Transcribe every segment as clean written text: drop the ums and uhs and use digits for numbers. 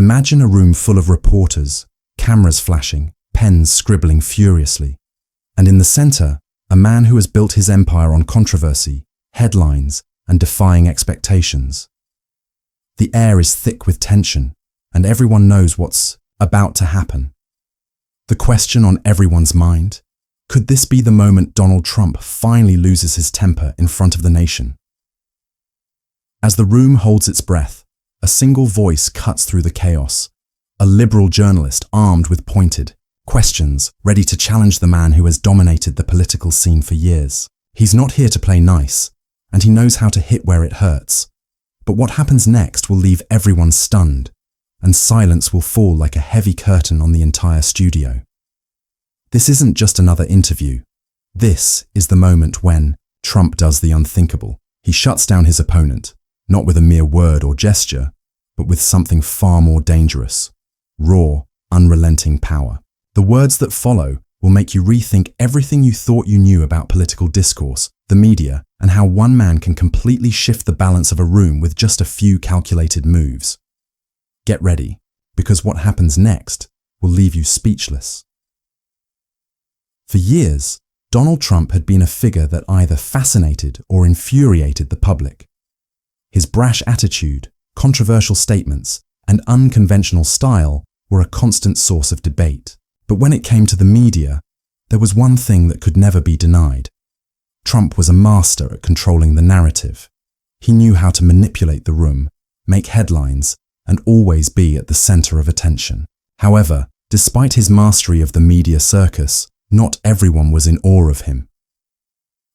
Imagine a room full of reporters, cameras flashing, pens scribbling furiously. And in the center, a man who has built his empire on controversy, headlines, and defying expectations. The air is thick with tension, and everyone knows what's about to happen. The question on everyone's mind: could this be the moment Donald Trump finally loses his temper in front of the nation? As the room holds its breath, a single voice cuts through the chaos. A liberal journalist armed with pointed questions, ready to challenge the man who has dominated the political scene for years. He's not here to play nice, and he knows how to hit where it hurts. But what happens next will leave everyone stunned, and silence will fall like a heavy curtain on the entire studio. This isn't just another interview. This is the moment when Trump does the unthinkable. He shuts down his opponent, not with a mere word or gesture, but with something far more dangerous: raw, unrelenting power. The words that follow will make you rethink everything you thought you knew about political discourse, the media, and how one man can completely shift the balance of a room with just a few calculated moves. Get ready, because what happens next will leave you speechless. For years, Donald Trump had been a figure that either fascinated or infuriated the public. His brash attitude, controversial statements, and unconventional style were a constant source of debate. But when it came to the media, there was one thing that could never be denied. Trump was a master at controlling the narrative. He knew how to manipulate the room, make headlines, and always be at the center of attention. However, despite his mastery of the media circus, not everyone was in awe of him.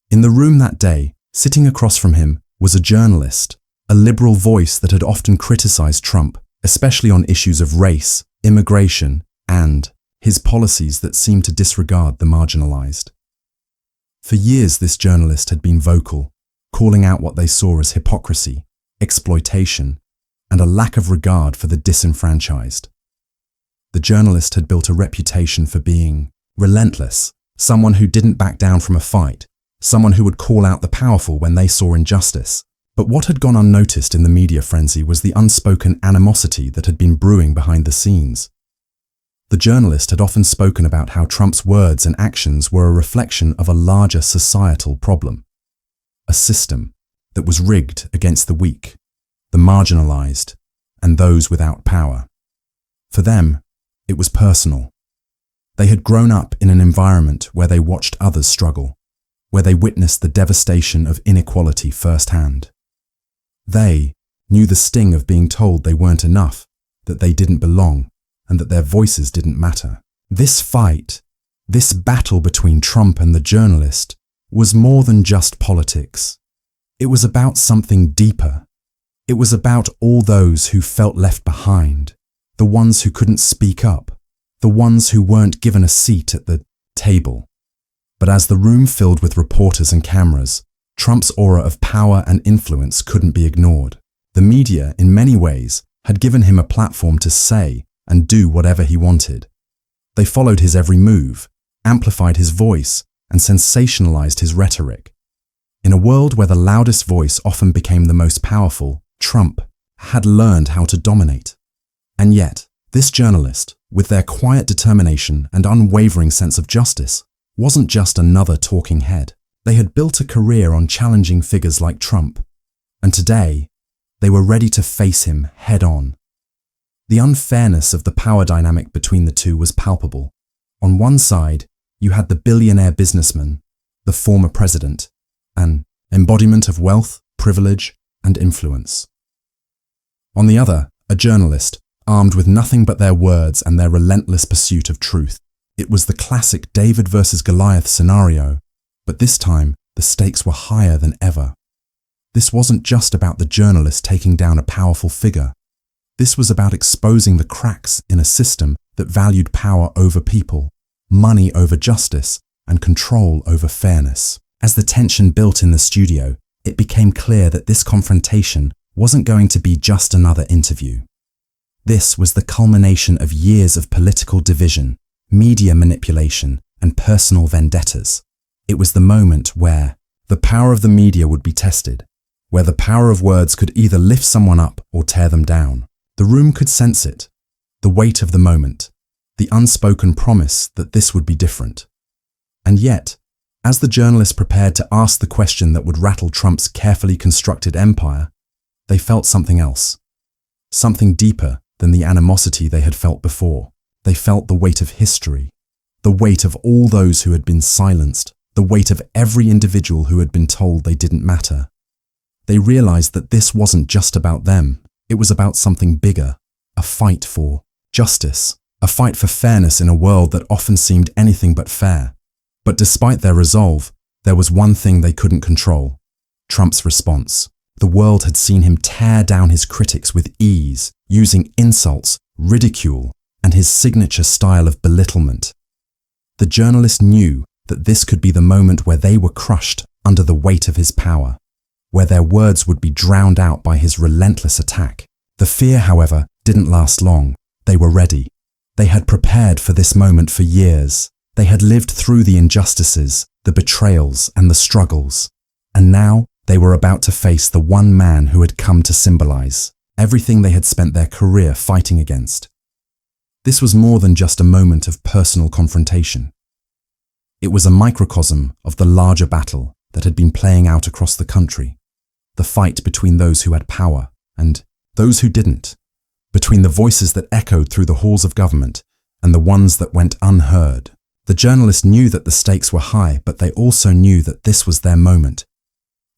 In the room that day, sitting across from him, was a journalist, a liberal voice that had often criticized Trump, especially on issues of race, immigration, and his policies that seemed to disregard the marginalized. For years, this journalist had been vocal, calling out what they saw as hypocrisy, exploitation, and a lack of regard for the disenfranchised. The journalist had built a reputation for being relentless, someone who didn't back down from a fight, someone who would call out the powerful when they saw injustice. But what had gone unnoticed in the media frenzy was the unspoken animosity that had been brewing behind the scenes. The journalist had often spoken about how Trump's words and actions were a reflection of a larger societal problem, a system that was rigged against the weak, the marginalized, and those without power. For them, it was personal. They had grown up in an environment where they watched others struggle, where they witnessed the devastation of inequality firsthand. They knew the sting of being told they weren't enough, that they didn't belong, and that their voices didn't matter. This fight, this battle between Trump and the journalist, was more than just politics. It was about something deeper. It was about all those who felt left behind, the ones who couldn't speak up, the ones who weren't given a seat at the table. But as the room filled with reporters and cameras, Trump's aura of power and influence couldn't be ignored. The media, in many ways, had given him a platform to say and do whatever he wanted. They followed his every move, amplified his voice, and sensationalized his rhetoric. In a world where the loudest voice often became the most powerful, Trump had learned how to dominate. And yet, this journalist, with their quiet determination and unwavering sense of justice, wasn't just another talking head. They had built a career on challenging figures like Trump, and today, they were ready to face him head-on. The unfairness of the power dynamic between the two was palpable. On one side, you had the billionaire businessman, the former president, an embodiment of wealth, privilege, and influence. On the other, a journalist, armed with nothing but their words and their relentless pursuit of truth. It was the classic David versus Goliath scenario, but this time, the stakes were higher than ever. This wasn't just about the journalist taking down a powerful figure. This was about exposing the cracks in a system that valued power over people, money over justice, and control over fairness. As the tension built in the studio, it became clear that this confrontation wasn't going to be just another interview. This was the culmination of years of political division, media manipulation, and personal vendettas. It was the moment where the power of the media would be tested, where the power of words could either lift someone up or tear them down. The room could sense it, the weight of the moment, the unspoken promise that this would be different. And yet, as the journalists prepared to ask the question that would rattle Trump's carefully constructed empire, they felt something else. Something deeper than the animosity they had felt before. They felt the weight of history, the weight of all those who had been silenced, the weight of every individual who had been told they didn't matter. They realized that this wasn't just about them. It was about something bigger, a fight for justice, a fight for fairness in a world that often seemed anything but fair. But despite their resolve, there was one thing they couldn't control: Trump's response. The world had seen him tear down his critics with ease, using insults, ridicule, and his signature style of belittlement. The journalist knew that this could be the moment where they were crushed under the weight of his power, where their words would be drowned out by his relentless attack. The fear, however, didn't last long. They were ready. They had prepared for this moment for years. They had lived through the injustices, the betrayals, and the struggles. And now they were about to face the one man who had come to symbolize everything they had spent their career fighting against. This was more than just a moment of personal confrontation. It was a microcosm of the larger battle that had been playing out across the country, the fight between those who had power and those who didn't, between the voices that echoed through the halls of government and the ones that went unheard. The journalists knew that the stakes were high, but they also knew that this was their moment.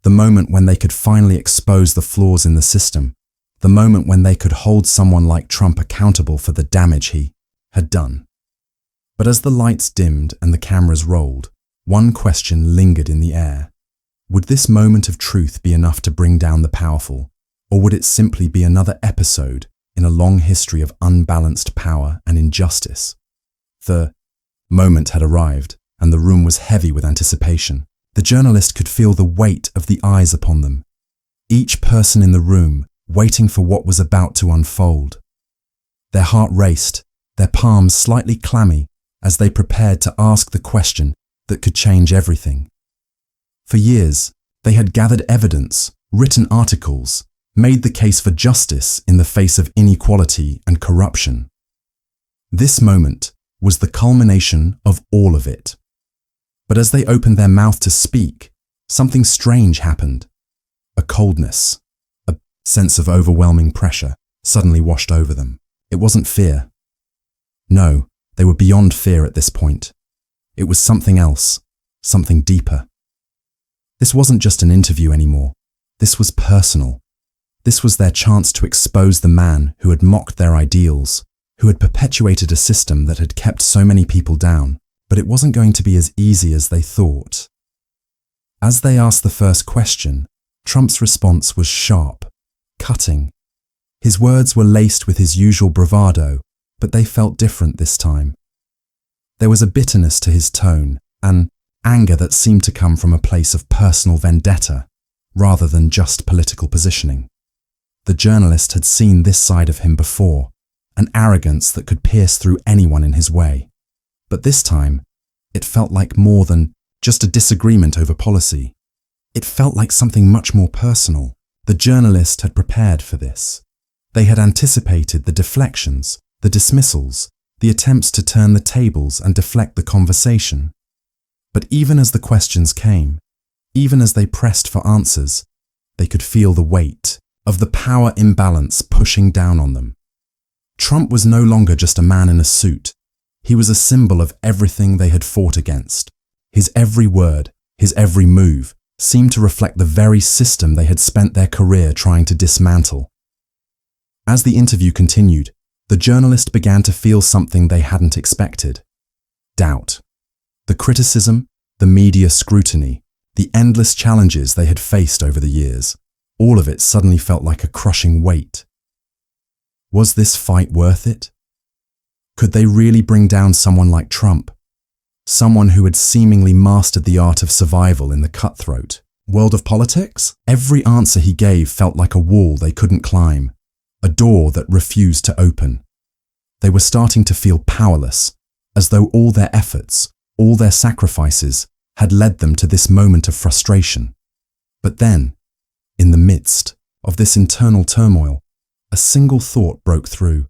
The moment when they could finally expose the flaws in the system. The moment when they could hold someone like Trump accountable for the damage he had done. But as the lights dimmed and the cameras rolled, one question lingered in the air. Would this moment of truth be enough to bring down the powerful, or would it simply be another episode in a long history of unbalanced power and injustice? The moment had arrived, and the room was heavy with anticipation. The journalist could feel the weight of the eyes upon them. Each person in the room waiting for what was about to unfold. Their heart raced, their palms slightly clammy as they prepared to ask the question that could change everything. For years, they had gathered evidence, written articles, made the case for justice in the face of inequality and corruption. This moment was the culmination of all of it. But as they opened their mouth to speak, something strange happened. A coldness, a sense of overwhelming pressure suddenly washed over them. It wasn't fear. No, they were beyond fear at this point. It was something else, something deeper. This wasn't just an interview anymore. This was personal. This was their chance to expose the man who had mocked their ideals, who had perpetuated a system that had kept so many people down. But it wasn't going to be as easy as they thought. As they asked the first question, Trump's response was sharp, cutting. His words were laced with his usual bravado, but they felt different this time. There was a bitterness to his tone, an anger that seemed to come from a place of personal vendetta, rather than just political positioning. The journalist had seen this side of him before, an arrogance that could pierce through anyone in his way. But this time, it felt like more than just a disagreement over policy. It felt like something much more personal. The journalist had prepared for this. They had anticipated the deflections, the dismissals, the attempts to turn the tables and deflect the conversation. But even as the questions came, even as they pressed for answers, they could feel the weight of the power imbalance pushing down on them. Trump was no longer just a man in a suit. He was a symbol of everything they had fought against. His every word, his every move, seemed to reflect the very system they had spent their career trying to dismantle. As the interview continued, the journalist began to feel something they hadn't expected. Doubt. The criticism, the media scrutiny, the endless challenges they had faced over the years, all of it suddenly felt like a crushing weight. Was this fight worth it? Could they really bring down someone like Trump? Someone who had seemingly mastered the art of survival in the cutthroat world of politics? Every answer he gave felt like a wall they couldn't climb, a door that refused to open. They were starting to feel powerless, as though all their efforts, all their sacrifices, had led them to this moment of frustration. But then, in the midst of this internal turmoil, a single thought broke through.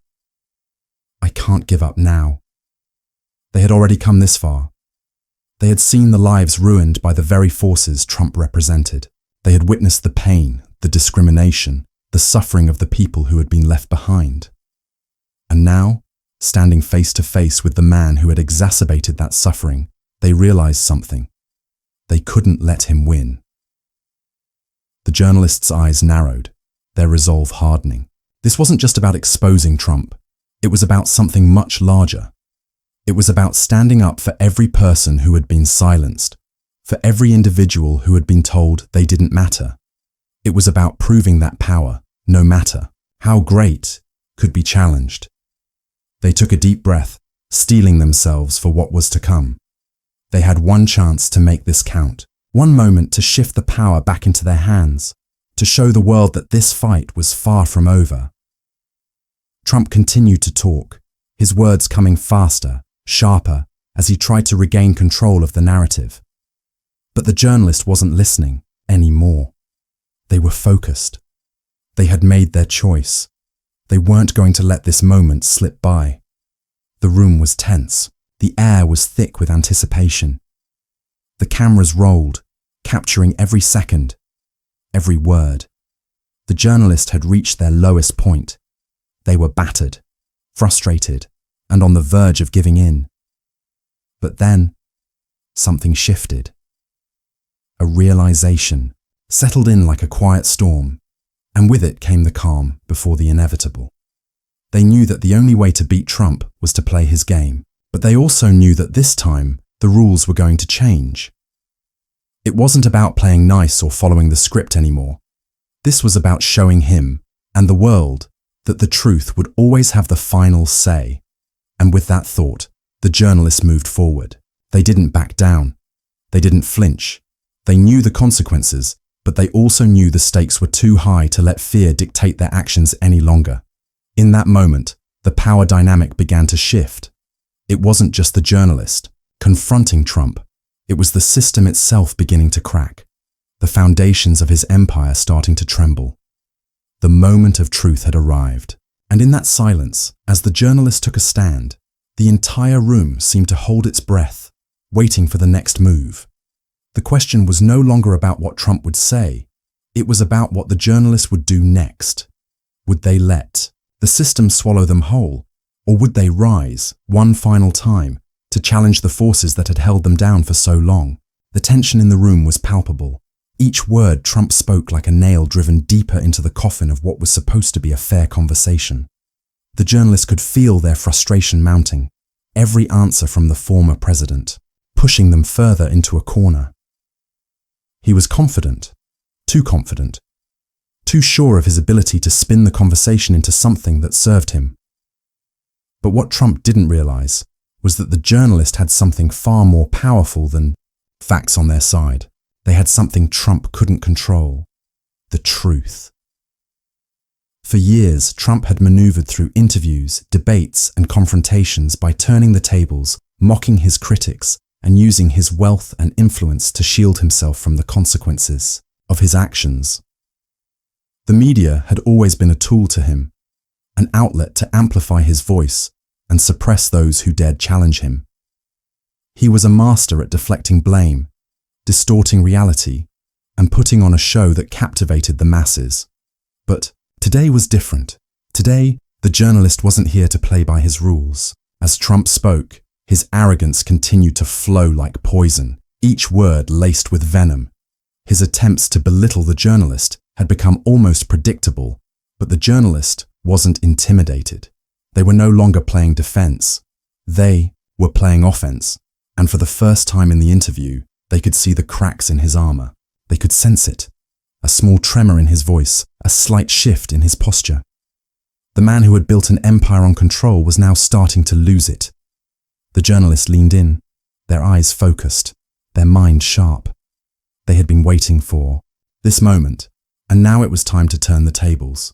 I can't give up now. They had already come this far. They had seen the lives ruined by the very forces Trump represented. They had witnessed the pain, the discrimination, the suffering of the people who had been left behind. And now, standing face to face with the man who had exacerbated that suffering, they realized something. They couldn't let him win. The journalist's eyes narrowed, their resolve hardening. This wasn't just about exposing Trump. It was about something much larger. It was about standing up for every person who had been silenced, for every individual who had been told they didn't matter. It was about proving that power, no matter how great, could be challenged. They took a deep breath, steeling themselves for what was to come. They had one chance to make this count, one moment to shift the power back into their hands, to show the world that this fight was far from over. Trump continued to talk, his words coming faster, sharper, as he tried to regain control of the narrative. But the journalist wasn't listening anymore. They were focused. They had made their choice. They weren't going to let this moment slip by. The room was tense. The air was thick with anticipation. The cameras rolled, capturing every second, every word. The journalist had reached their lowest point. They were battered, frustrated, and on the verge of giving in. But then, something shifted. A realization settled in like a quiet storm, and with it came the calm before the inevitable. They knew that the only way to beat Trump was to play his game, but they also knew that this time the rules were going to change. It wasn't about playing nice or following the script anymore. This was about showing him and the world that the truth would always have the final say. And with that thought, the journalists moved forward. They didn't back down. They didn't flinch. They knew the consequences, but they also knew the stakes were too high to let fear dictate their actions any longer. In that moment, the power dynamic began to shift. It wasn't just the journalist confronting Trump. It was the system itself beginning to crack, the foundations of his empire starting to tremble. The moment of truth had arrived, and in that silence, as the journalist took a stand, the entire room seemed to hold its breath, waiting for the next move. The question was no longer about what Trump would say. It was about what the journalist would do next. Would they let the system swallow them whole, or would they rise, one final time, to challenge the forces that had held them down for so long? The tension in the room was palpable. Each word Trump spoke like a nail driven deeper into the coffin of what was supposed to be a fair conversation. The journalists could feel their frustration mounting, every answer from the former president, pushing them further into a corner. He was confident, too sure of his ability to spin the conversation into something that served him. But what Trump didn't realize was that the journalist had something far more powerful than facts on their side. They had something Trump couldn't control: the truth. For years, Trump had maneuvered through interviews, debates, and confrontations by turning the tables, mocking his critics, and using his wealth and influence to shield himself from the consequences of his actions. The media had always been a tool to him, an outlet to amplify his voice and suppress those who dared challenge him. He was a master at deflecting blame, distorting reality, and putting on a show that captivated the masses. But today was different. Today, the journalist wasn't here to play by his rules. As Trump spoke, his arrogance continued to flow like poison, each word laced with venom. His attempts to belittle the journalist had become almost predictable, but the journalist wasn't intimidated. They were no longer playing defense. They were playing offense, and for the first time in the interview, they could see the cracks in his armor. They could sense it. A small tremor in his voice, a slight shift in his posture. The man who had built an empire on control was now starting to lose it. The journalist leaned in, their eyes focused, their mind sharp. They had been waiting for this moment, and now it was time to turn the tables.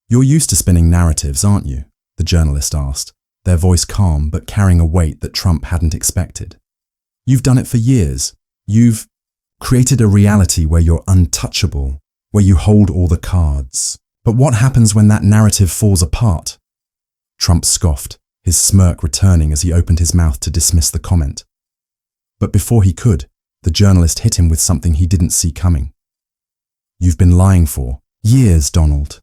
"You're used to spinning narratives, aren't you?" the journalist asked, their voice calm but carrying a weight that Trump hadn't expected. "You've done it for years. You've created a reality where you're untouchable, where you hold all the cards. But what happens when that narrative falls apart? Trump scoffed, his smirk returning as he opened his mouth to dismiss the comment. But before he could, the journalist hit him with something he didn't see coming. "You've been lying for years, Donald,"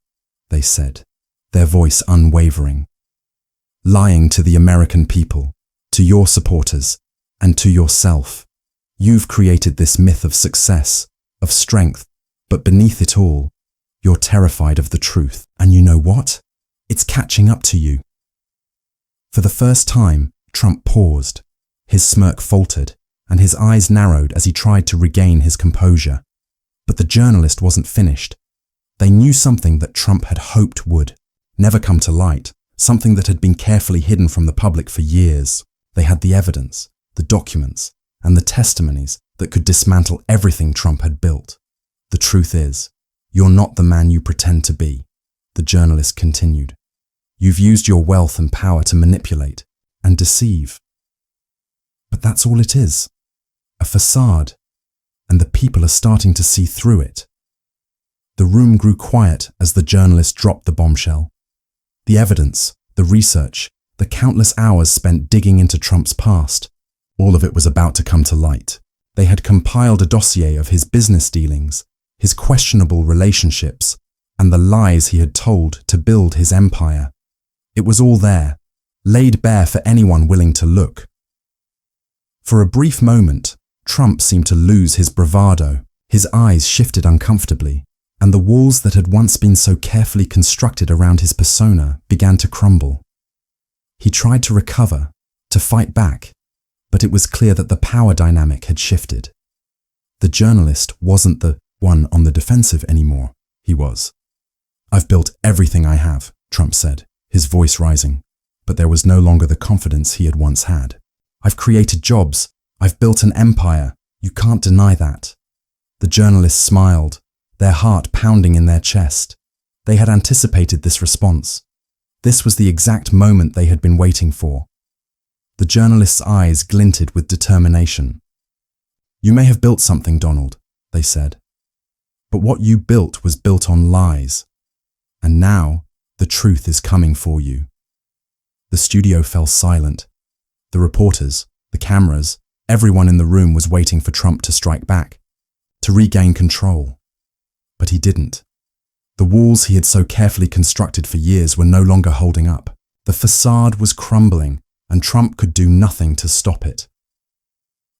they said, their voice unwavering. "Lying to the American people, to your supporters, and to yourself. You've created this myth of success, of strength, but beneath it all, you're terrified of the truth. And you know what? It's catching up to you." For the first time, Trump paused. His smirk faltered, and his eyes narrowed as he tried to regain his composure. But the journalist wasn't finished. They knew something that Trump had hoped would never come to light, something that had been carefully hidden from the public for years. They had the evidence, the documents, and the testimonies that could dismantle everything Trump had built. "The truth is, you're not the man you pretend to be," the journalist continued. "You've used your wealth and power to manipulate and deceive. But that's all it is, a facade, and the people are starting to see through it." The room grew quiet as the journalist dropped the bombshell. The evidence, the research, the countless hours spent digging into Trump's past, all of it was about to come to light. They had compiled a dossier of his business dealings, his questionable relationships, and the lies he had told to build his empire. It was all there, laid bare for anyone willing to look. For a brief moment, Trump seemed to lose his bravado. His eyes shifted uncomfortably, and the walls that had once been so carefully constructed around his persona began to crumble. He tried to recover, to fight back, but it was clear that the power dynamic had shifted. The journalist wasn't the one on the defensive anymore. He was. "I've built everything I have," Trump said, his voice rising, but there was no longer the confidence he had once had. "I've created jobs. I've built an empire. You can't deny that." The journalists smiled, their heart pounding in their chest. They had anticipated this response. This was the exact moment they had been waiting for. The journalist's eyes glinted with determination. "You may have built something, Donald," they said, "but what you built was built on lies. And now, the truth is coming for you." The studio fell silent. The reporters, the cameras, everyone in the room was waiting for Trump to strike back, to regain control. But he didn't. The walls he had so carefully constructed for years were no longer holding up. The facade was crumbling, and Trump could do nothing to stop it.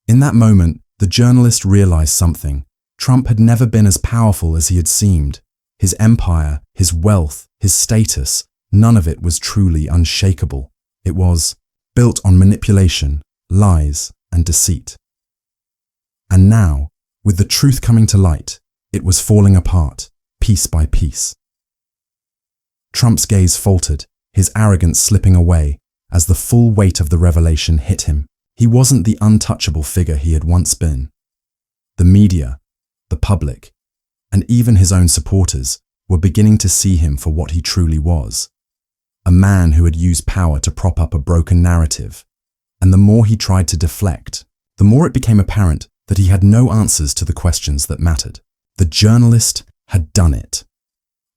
In that moment, the journalist realized something. Trump had never been as powerful as he had seemed. His empire, his wealth, his status, none of it was truly unshakable. It was built on manipulation, lies, and deceit. And now, with the truth coming to light, it was falling apart, piece by piece. Trump's gaze faltered, his arrogance slipping away as the full weight of the revelation hit him. He wasn't the untouchable figure he had once been. The media, the public, and even his own supporters were beginning to see him for what he truly was. A man who had used power to prop up a broken narrative. And the more he tried to deflect, the more it became apparent that he had no answers to the questions that mattered. The journalist had done it.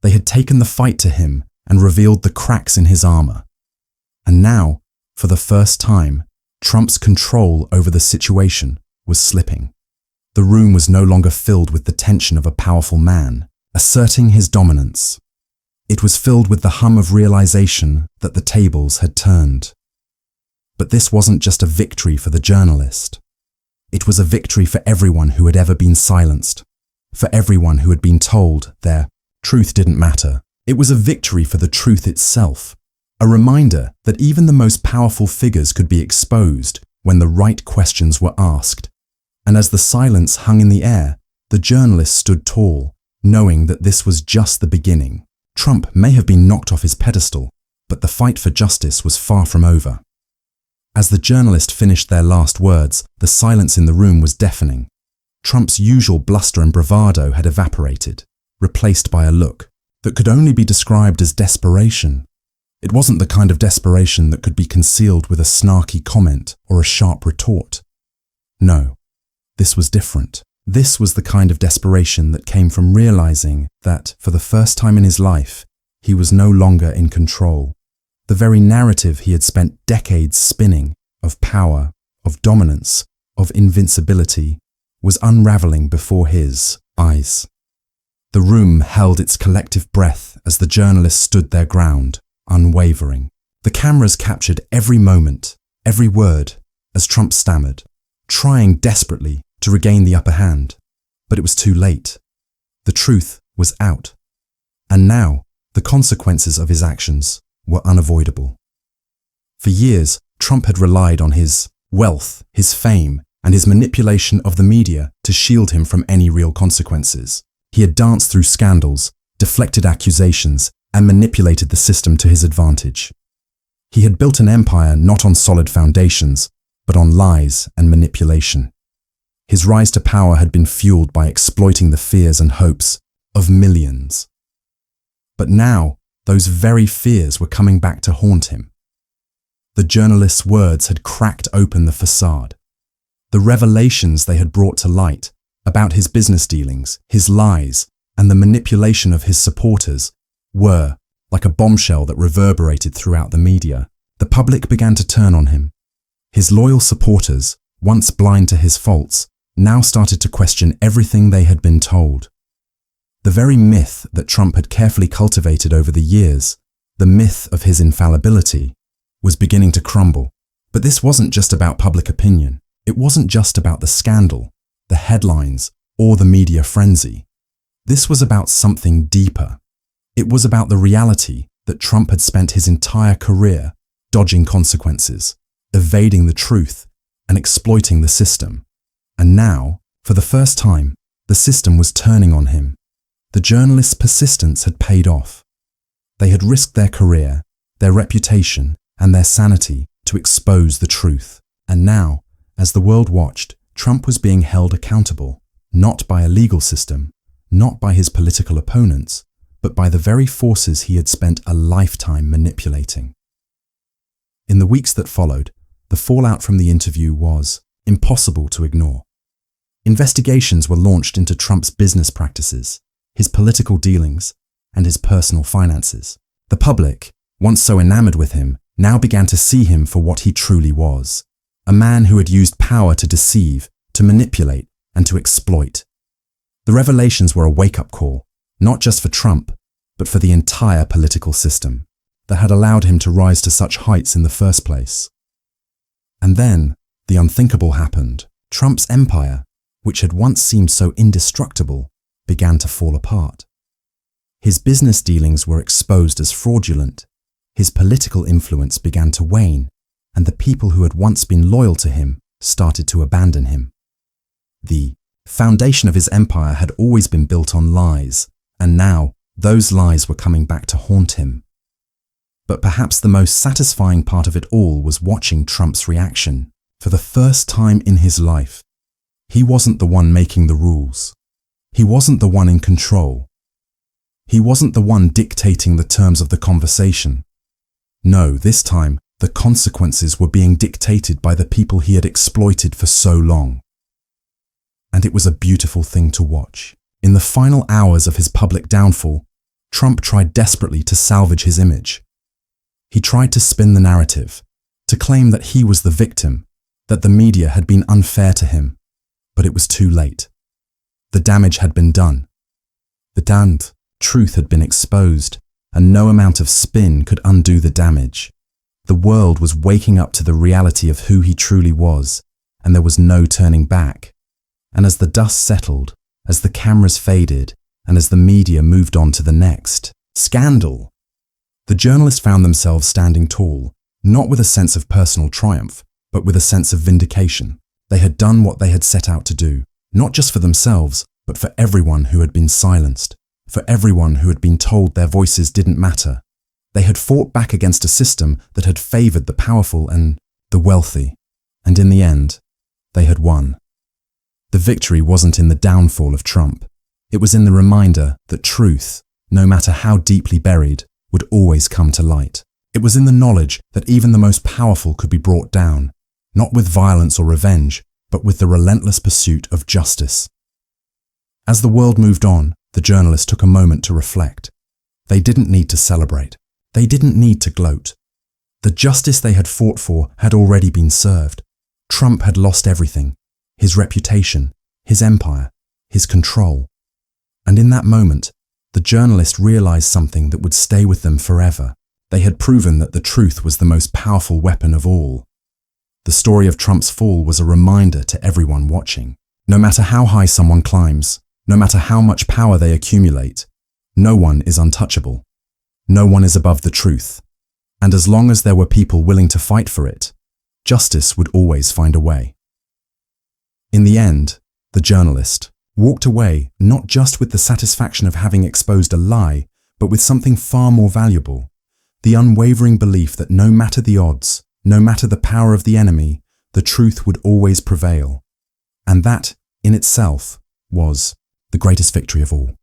They had taken the fight to him and revealed the cracks in his armor. And now, for the first time, Trump's control over the situation was slipping. The room was no longer filled with the tension of a powerful man, asserting his dominance. It was filled with the hum of realization that the tables had turned. But this wasn't just a victory for the journalist. It was a victory for everyone who had ever been silenced, for everyone who had been told their truth didn't matter. It was a victory for the truth itself, a reminder that even the most powerful figures could be exposed when the right questions were asked. And as the silence hung in the air, the journalist stood tall, knowing that this was just the beginning. Trump may have been knocked off his pedestal, but the fight for justice was far from over. As the journalist finished their last words, the silence in the room was deafening. Trump's usual bluster and bravado had evaporated, replaced by a look that could only be described as desperation. It wasn't the kind of desperation that could be concealed with a snarky comment or a sharp retort. No, this was different. This was the kind of desperation that came from realizing that, for the first time in his life, he was no longer in control. The very narrative he had spent decades spinning of power, of dominance, of invincibility, was unraveling before his eyes. The room held its collective breath as the journalists stood their ground, unwavering. The cameras captured every moment, every word, as Trump stammered, trying desperately to regain the upper hand. But it was too late. The truth was out. And now, the consequences of his actions were unavoidable. For years, Trump had relied on his wealth, his fame, and his manipulation of the media to shield him from any real consequences. He had danced through scandals, deflected accusations, and manipulated the system to his advantage. He had built an empire not on solid foundations, but on lies and manipulation. His rise to power had been fueled by exploiting the fears and hopes of millions. But now, those very fears were coming back to haunt him. The journalists' words had cracked open the facade. The revelations they had brought to light about his business dealings, his lies, and the manipulation of his supporters were, like a bombshell that reverberated throughout the media. The public began to turn on him. His loyal supporters, once blind to his faults, now started to question everything they had been told. The very myth that Trump had carefully cultivated over the years, the myth of his infallibility, was beginning to crumble. But this wasn't just about public opinion. It wasn't just about the scandal, the headlines, or the media frenzy. This was about something deeper. It was about the reality that Trump had spent his entire career dodging consequences, evading the truth, and exploiting the system. And now, for the first time, the system was turning on him. The journalists' persistence had paid off. They had risked their career, their reputation, and their sanity to expose the truth. And now, as the world watched, Trump was being held accountable, not by a legal system, not by his political opponents, but by the very forces he had spent a lifetime manipulating. In the weeks that followed, the fallout from the interview was impossible to ignore. Investigations were launched into Trump's business practices, his political dealings, and his personal finances. The public, once so enamored with him, now began to see him for what he truly was, a man who had used power to deceive, to manipulate, and to exploit. The revelations were a wake-up call, not just for Trump, but for the entire political system that had allowed him to rise to such heights in the first place. And then, the unthinkable happened. Trump's empire, which had once seemed so indestructible, began to fall apart. His business dealings were exposed as fraudulent, his political influence began to wane, and the people who had once been loyal to him started to abandon him. The foundation of his empire had always been built on lies, and now those lies were coming back to haunt him. But perhaps the most satisfying part of it all was watching Trump's reaction. For the first time in his life, he wasn't the one making the rules. He wasn't the one in control. He wasn't the one dictating the terms of the conversation. No, this time, the consequences were being dictated by the people he had exploited for so long. And it was a beautiful thing to watch. In the final hours of his public downfall, Trump tried desperately to salvage his image. He tried to spin the narrative, to claim that he was the victim, that the media had been unfair to him. But it was too late. The damage had been done. The damned truth had been exposed, and no amount of spin could undo the damage. The world was waking up to the reality of who he truly was, and there was no turning back. And as the dust settled, as the cameras faded, and as the media moved on to the next scandal, the journalists found themselves standing tall, not with a sense of personal triumph, but with a sense of vindication. They had done what they had set out to do, not just for themselves, but for everyone who had been silenced, for everyone who had been told their voices didn't matter. They had fought back against a system that had favored the powerful and the wealthy, and in the end, they had won. The victory wasn't in the downfall of Trump. It was in the reminder that truth, no matter how deeply buried, would always come to light. It was in the knowledge that even the most powerful could be brought down, not with violence or revenge, but with the relentless pursuit of justice. As the world moved on, the journalists took a moment to reflect. They didn't need to celebrate. They didn't need to gloat. The justice they had fought for had already been served. Trump had lost everything: his reputation, his empire, his control. And in that moment, the journalist realized something that would stay with them forever. They had proven that the truth was the most powerful weapon of all. The story of Trump's fall was a reminder to everyone watching. No matter how high someone climbs, no matter how much power they accumulate, no one is untouchable. No one is above the truth. And as long as there were people willing to fight for it, justice would always find a way. In the end, the journalist walked away not just with the satisfaction of having exposed a lie, but with something far more valuable: the unwavering belief that no matter the odds, no matter the power of the enemy, the truth would always prevail. And that, in itself, was the greatest victory of all.